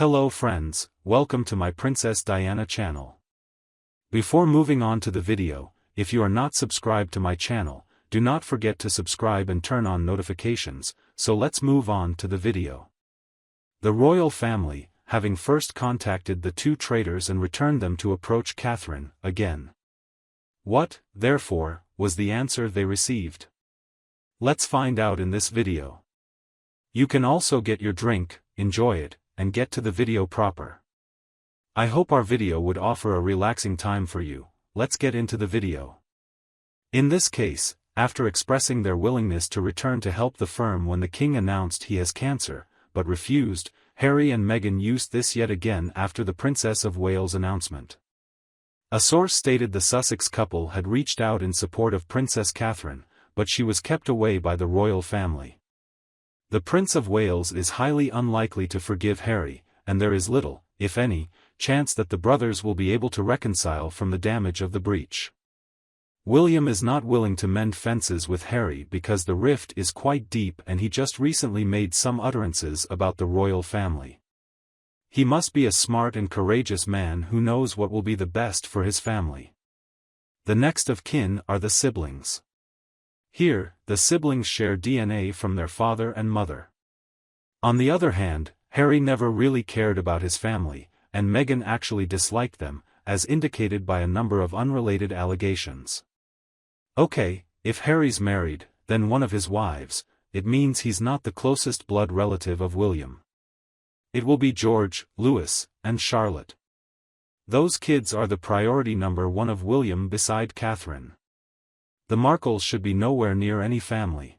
Hello friends, welcome to my Princess Diana channel. Before moving on to the video, if you are not subscribed to my channel, do not forget to subscribe and turn on notifications, so let's move on to the video. The royal family, having first contacted the two traitors and returned them to approach Catherine again. What, therefore, was the answer they received? Let's find out in this video. You can also get your drink, enjoy it, and get to the video proper. I hope our video would offer a relaxing time for you. Let's get into the video. In this case, after expressing their willingness to return to help the firm when the king announced he has cancer, but refused, Harry and Meghan used this yet again after the Princess of Wales announcement. A source stated the Sussex couple had reached out in support of Princess Catherine, but she was kept away by the royal family. The Prince of Wales is highly unlikely to forgive Harry, and there is little, if any, chance that the brothers will be able to reconcile from the damage of the breach. William is not willing to mend fences with Harry because the rift is quite deep and he just recently made some utterances about the royal family. He must be a smart and courageous man who knows what will be the best for his family. The next of kin are the siblings. Here, the siblings share DNA from their father and mother. On the other hand, Harry never really cared about his family, and Meghan actually disliked them, as indicated by a number of unrelated allegations. Okay, if Harry's married, then one of his wives, it means he's not the closest blood relative of William. It will be George, Louis, and Charlotte. Those kids are the priority number one of William beside Catherine. The Markles should be nowhere near any family.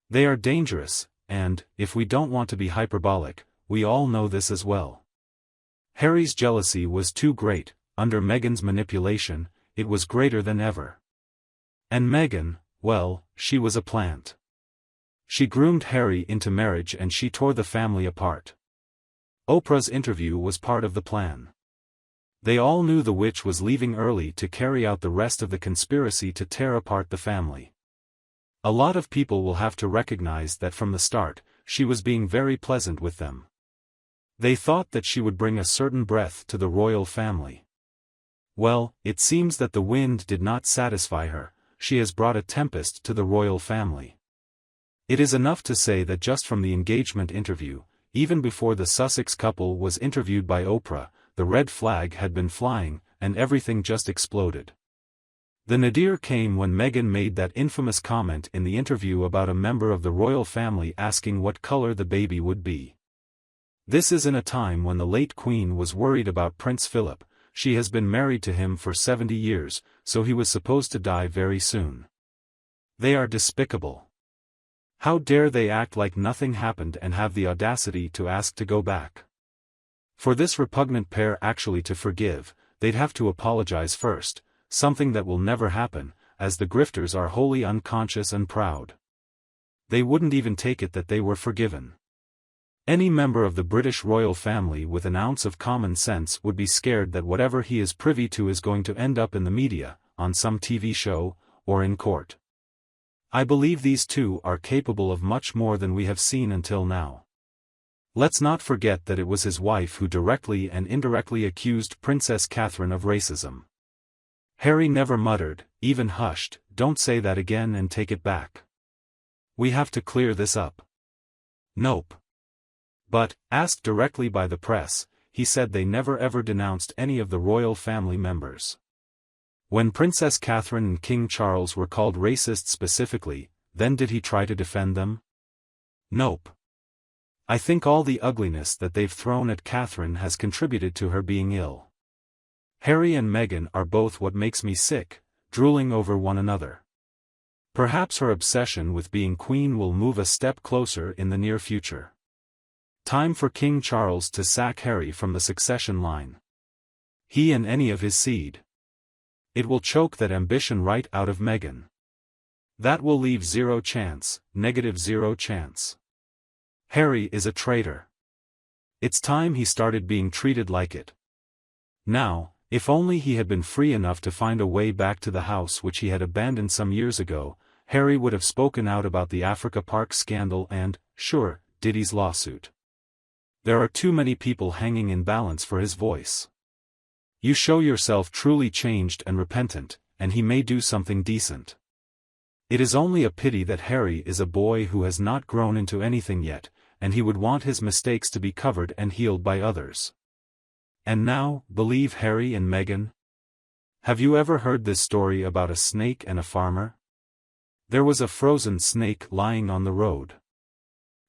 They are dangerous, and, if we don't want to be hyperbolic, we all know this as well. Harry's jealousy was too great, under Meghan's manipulation, it was greater than ever. And Meghan, well, she was a plant. She groomed Harry into marriage and she tore the family apart. Oprah's interview was part of the plan. They all knew the witch was leaving early to carry out the rest of the conspiracy to tear apart the family. A lot of people will have to recognize that from the start, she was being very pleasant with them. They thought that she would bring a certain breath to the royal family. Well, it seems that the wind did not satisfy her, she has brought a tempest to the royal family. It is enough to say that just from the engagement interview, even before the Sussex couple was interviewed by Oprah, the red flag had been flying, and everything just exploded. The nadir came when Meghan made that infamous comment in the interview about a member of the royal family asking what color the baby would be. This is in a time when the late Queen was worried about Prince Philip. She has been married to him for 70 years, so he was supposed to die very soon. They are despicable. How dare they act like nothing happened and have the audacity to ask to go back? For this repugnant pair actually to forgive, they'd have to apologize first, something that will never happen, as the grifters are wholly unconscious and proud. They wouldn't even take it that they were forgiven. Any member of the British royal family with an ounce of common sense would be scared that whatever he is privy to is going to end up in the media, on some TV show, or in court. I believe these two are capable of much more than we have seen until now. Let's not forget that it was his wife who directly and indirectly accused Princess Catherine of racism. Harry never muttered, even hushed, "Don't say that again and take it back. We have to clear this up." Nope. But, asked directly by the press, he said they never ever denounced any of the royal family members. When Princess Catherine and King Charles were called racist specifically, then did he try to defend them? Nope. I think all the ugliness that they've thrown at Catherine has contributed to her being ill. Harry and Meghan are both what makes me sick, drooling over one another. Perhaps her obsession with being queen will move a step closer in the near future. Time for King Charles to sack Harry from the succession line. He and any of his seed. It will choke that ambition right out of Meghan. That will leave zero chance, -0 chance. Harry is a traitor. It's time he started being treated like it. Now, if only he had been free enough to find a way back to the house which he had abandoned some years ago, Harry would have spoken out about the Africa Park scandal and, sure, Diddy's lawsuit. There are too many people hanging in balance for his voice. You show yourself truly changed and repentant, and he may do something decent. It is only a pity that Harry is a boy who has not grown into anything yet, and he would want his mistakes to be covered and healed by others. And now, believe Harry and Meghan? Have you ever heard this story about a snake and a farmer? There was a frozen snake lying on the road.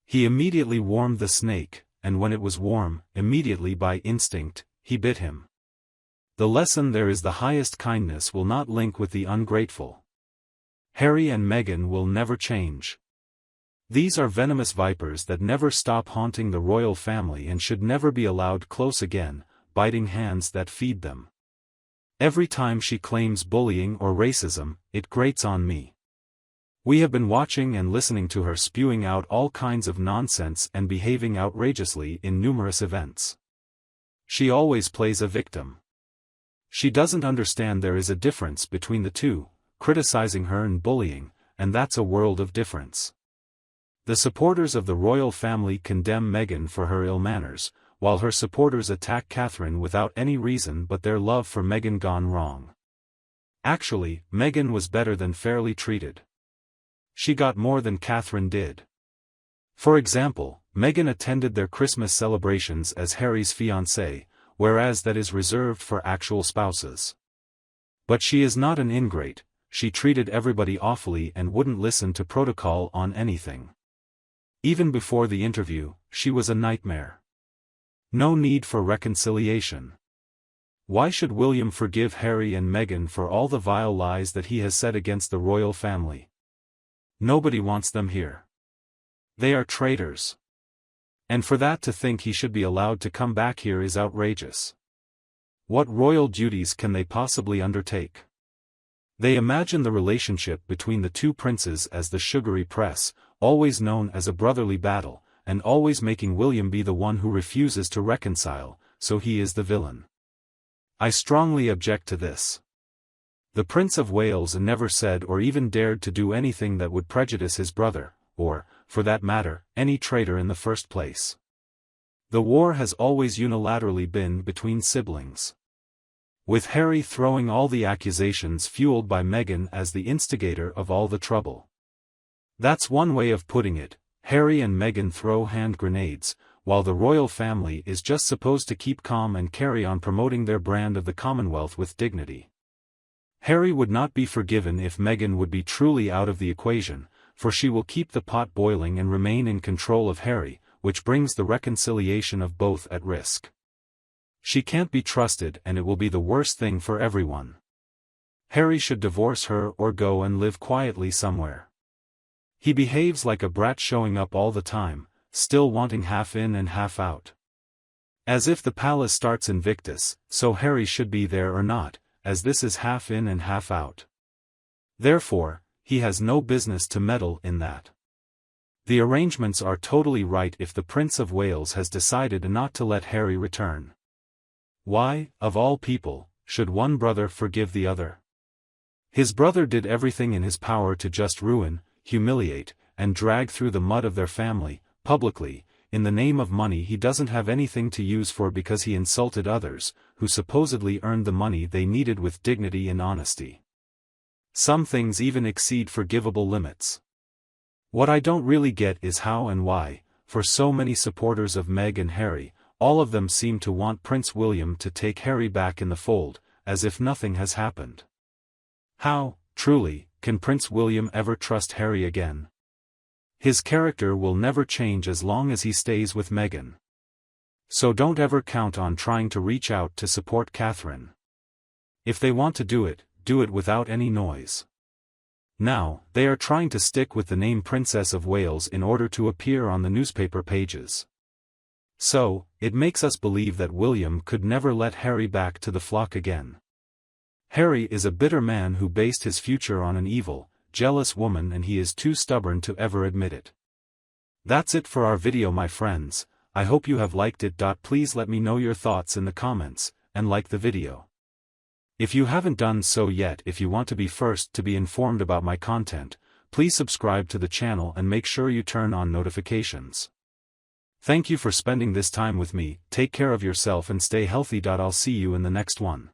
He immediately warmed the snake, and when it was warm, immediately by instinct, he bit him. The lesson there is the highest kindness will not link with the ungrateful. Harry and Meghan will never change. These are venomous vipers that never stop haunting the royal family and should never be allowed close again, biting hands that feed them. Every time she claims bullying or racism, it grates on me. We have been watching and listening to her spewing out all kinds of nonsense and behaving outrageously in numerous events. She always plays a victim. She doesn't understand there is a difference between the two, criticizing her and bullying, and that's a world of difference. The supporters of the royal family condemn Meghan for her ill manners, while her supporters attack Catherine without any reason but their love for Meghan gone wrong. Actually, Meghan was better than fairly treated. She got more than Catherine did. For example, Meghan attended their Christmas celebrations as Harry's fiancée, whereas that is reserved for actual spouses. But she is not an ingrate, she treated everybody awfully and wouldn't listen to protocol on anything. Even before the interview, she was a nightmare. No need for reconciliation. Why should William forgive Harry and Meghan for all the vile lies that he has said against the royal family? Nobody wants them here. They are traitors. And for that to think he should be allowed to come back here is outrageous. What royal duties can they possibly undertake? They imagine the relationship between the two princes as the sugary press, always known as a brotherly battle, and always making William be the one who refuses to reconcile, so he is the villain. I strongly object to this. The Prince of Wales never said or even dared to do anything that would prejudice his brother, or, for that matter, any traitor in the first place. The war has always unilaterally been between siblings. With Harry throwing all the accusations fueled by Meghan as the instigator of all the trouble. That's one way of putting it. Harry and Meghan throw hand grenades, while the royal family is just supposed to keep calm and carry on promoting their brand of the Commonwealth with dignity. Harry would not be forgiven if Meghan would be truly out of the equation, for she will keep the pot boiling and remain in control of Harry, which brings the reconciliation of both at risk. She can't be trusted and it will be the worst thing for everyone. Harry should divorce her or go and live quietly somewhere. He behaves like a brat, showing up all the time, still wanting half in and half out. As if the palace starts Invictus, so Harry should be there or not, as this is half in and half out. Therefore, he has no business to meddle in that. The arrangements are totally right if the Prince of Wales has decided not to let Harry return. Why, of all people, should one brother forgive the other? His brother did everything in his power to just ruin, humiliate, and drag through the mud of their family, publicly, in the name of money he doesn't have anything to use for because he insulted others, who supposedly earned the money they needed with dignity and honesty. Some things even exceed forgivable limits. What I don't really get is how and why, for so many supporters of Meg and Harry, all of them seem to want Prince William to take Harry back in the fold, as if nothing has happened. How, truly, can Prince William ever trust Harry again? His character will never change as long as he stays with Meghan. So don't ever count on trying to reach out to support Catherine. If they want to do it without any noise. Now, they are trying to stick with the name Princess of Wales in order to appear on the newspaper pages. So, it makes us believe that William could never let Harry back to the flock again. Harry is a bitter man who based his future on an evil, jealous woman, and he is too stubborn to ever admit it. That's it for our video, my friends. I hope you have liked it. Please let me know your thoughts in the comments, and like the video. If you haven't done so yet, if you want to be first to be informed about my content, please subscribe to the channel and make sure you turn on notifications. Thank you for spending this time with me. Take care of yourself and stay healthy. I'll see you in the next one.